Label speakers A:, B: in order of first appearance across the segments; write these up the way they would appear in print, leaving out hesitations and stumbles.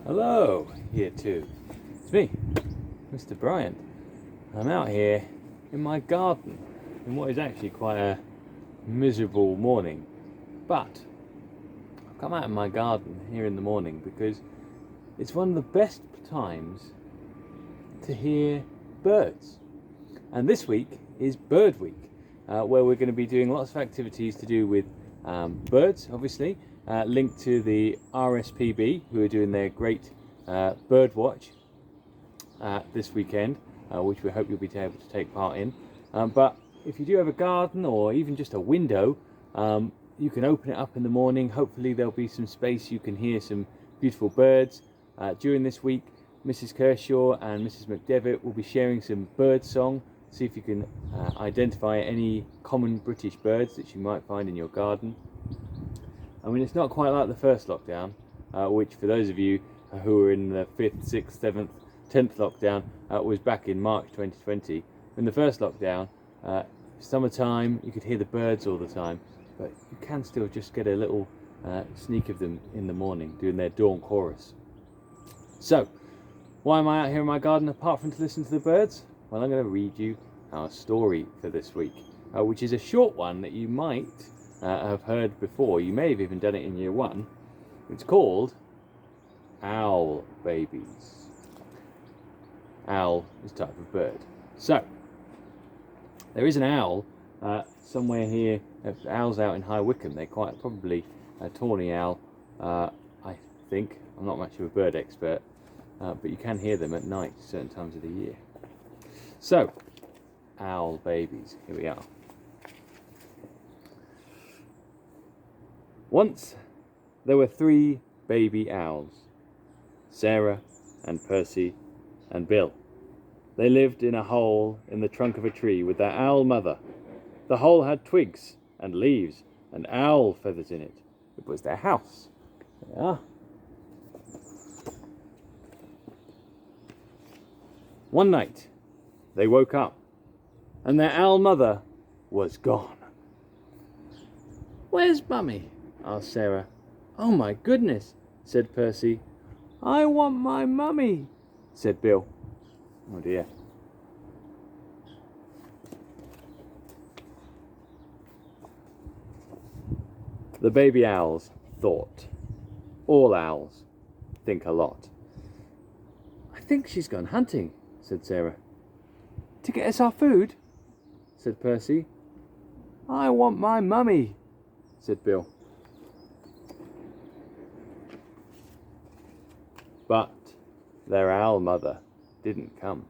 A: Hello, here too. It's me, Mr Bryant. I'm out here in my garden in what is actually quite a miserable morning. But I've come out in my garden here in the morning because it's one of the best times to hear birds. And this week is Bird Week, where we're going to be doing lots of activities to do with birds, obviously, linked to the RSPB, who are doing their great bird watch this weekend, which we hope you'll be able to take part in. But if you do have a garden or even just a window, you can open it up in the morning. Hopefully there'll be some space you can hear some beautiful birds. During this week, Mrs Kershaw and Mrs McDevitt will be sharing some bird song. See if you can identify any common British birds that you might find in your garden. I mean, it's not quite like the first lockdown, which for those of you who were in the 5th, 6th, 7th, 10th lockdown was back in March 2020. In the first lockdown, summertime, you could hear the birds all the time, but you can still just get a little sneak of them in the morning doing their dawn chorus. So, why am I out here in my garden apart from to listen to the birds? Well, I'm going to read you our story for this week, which is a short one that you might have heard before. You may have even done it in year one. It's called Owl Babies. Owl is a type of bird. So, there is an owl somewhere here. Owls out in High Wycombe. They're quite probably a tawny owl, I think. I'm not much of a bird expert, but you can hear them at night certain times of the year. So, owl babies, here we are. Once there were 3 baby owls, Sarah and Percy and Bill. They lived in a hole in the trunk of a tree with their owl mother. The hole had twigs and leaves and owl feathers in it. It was their house. There they are. One night, they woke up and their owl mother was gone. "Where's Mummy?" asked Sarah. "Oh my goodness," said Percy. "I want my mummy," said Bill. Oh dear. The baby owls thought. All owls think a lot. "I think she's gone hunting," said Sarah. "To get us our food?" said Percy. "I want my mummy," said Bill. But their owl mother didn't come.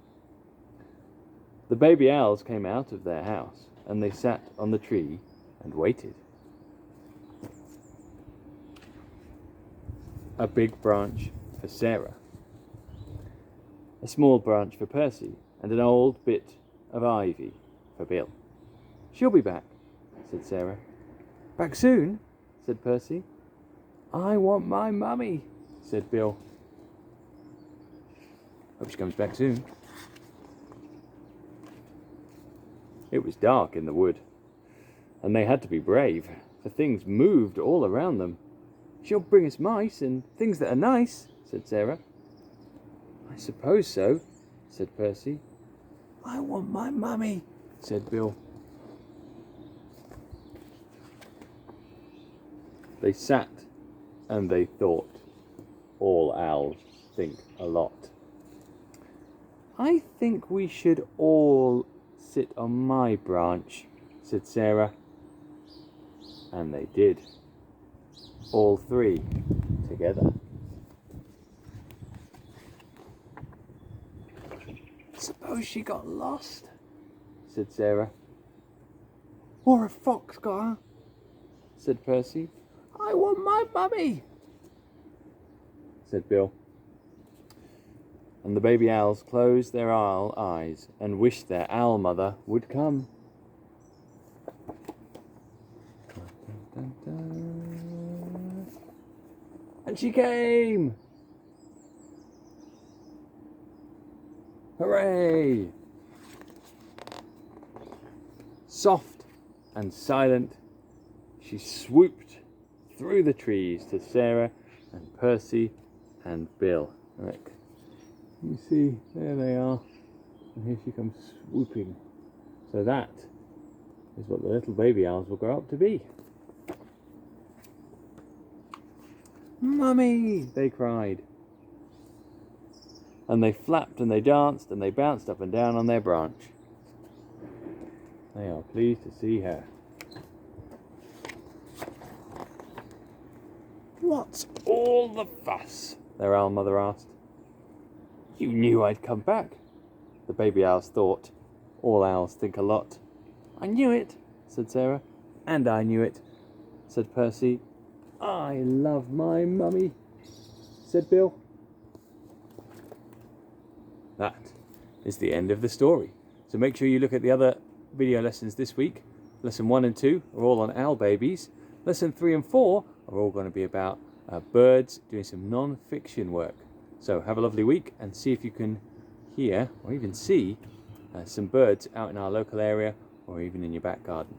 A: The baby owls came out of their house and they sat on the tree and waited. A big branch for Sarah, a small branch for Percy, and an old bit of ivy for Bill. "She'll be back," said Sarah. "Back soon?" said Percy. "I want my mummy," said Bill. "Hope she comes back soon." It was dark in the wood, and they had to be brave, for things moved all around them. "She'll bring us mice and things that are nice," said Sarah. "I suppose so," said Percy. "I want my mummy," said Bill. They sat and they thought. All owls think a lot. "I think we should all sit on my branch," said Sarah. And they did. All 3 together. "Suppose she got lost," said Sarah. "Or a fox got her," said Percy. "I want my mummy," said Bill. And the baby owls closed their owl eyes and wished their owl mother would come. Dun, dun, dun. And she came! Hooray! Soft and silent, she swooped through the trees to Sarah and Percy and Bill. Look, you see, there they are, and here she comes swooping. So that is what the little baby owls will grow up to be. "Mummy!" they cried. And they flapped and they danced and they bounced up and down on their branch. They are pleased to see her. "What's all the fuss?" their owl mother asked. "You knew I'd come back," the baby owls thought. All owls think a lot. "I knew it," said Sarah. "And I knew it," said Percy. "I love my mummy," said Bill. That is the end of the story. So make sure you look at the other video lessons this week. Lesson 1 and 2 are all on owl babies. Lesson 3 and 4 are all going to be about birds doing some non-fiction work. So have a lovely week and see if you can hear or even see some birds out in our local area or even in your back garden.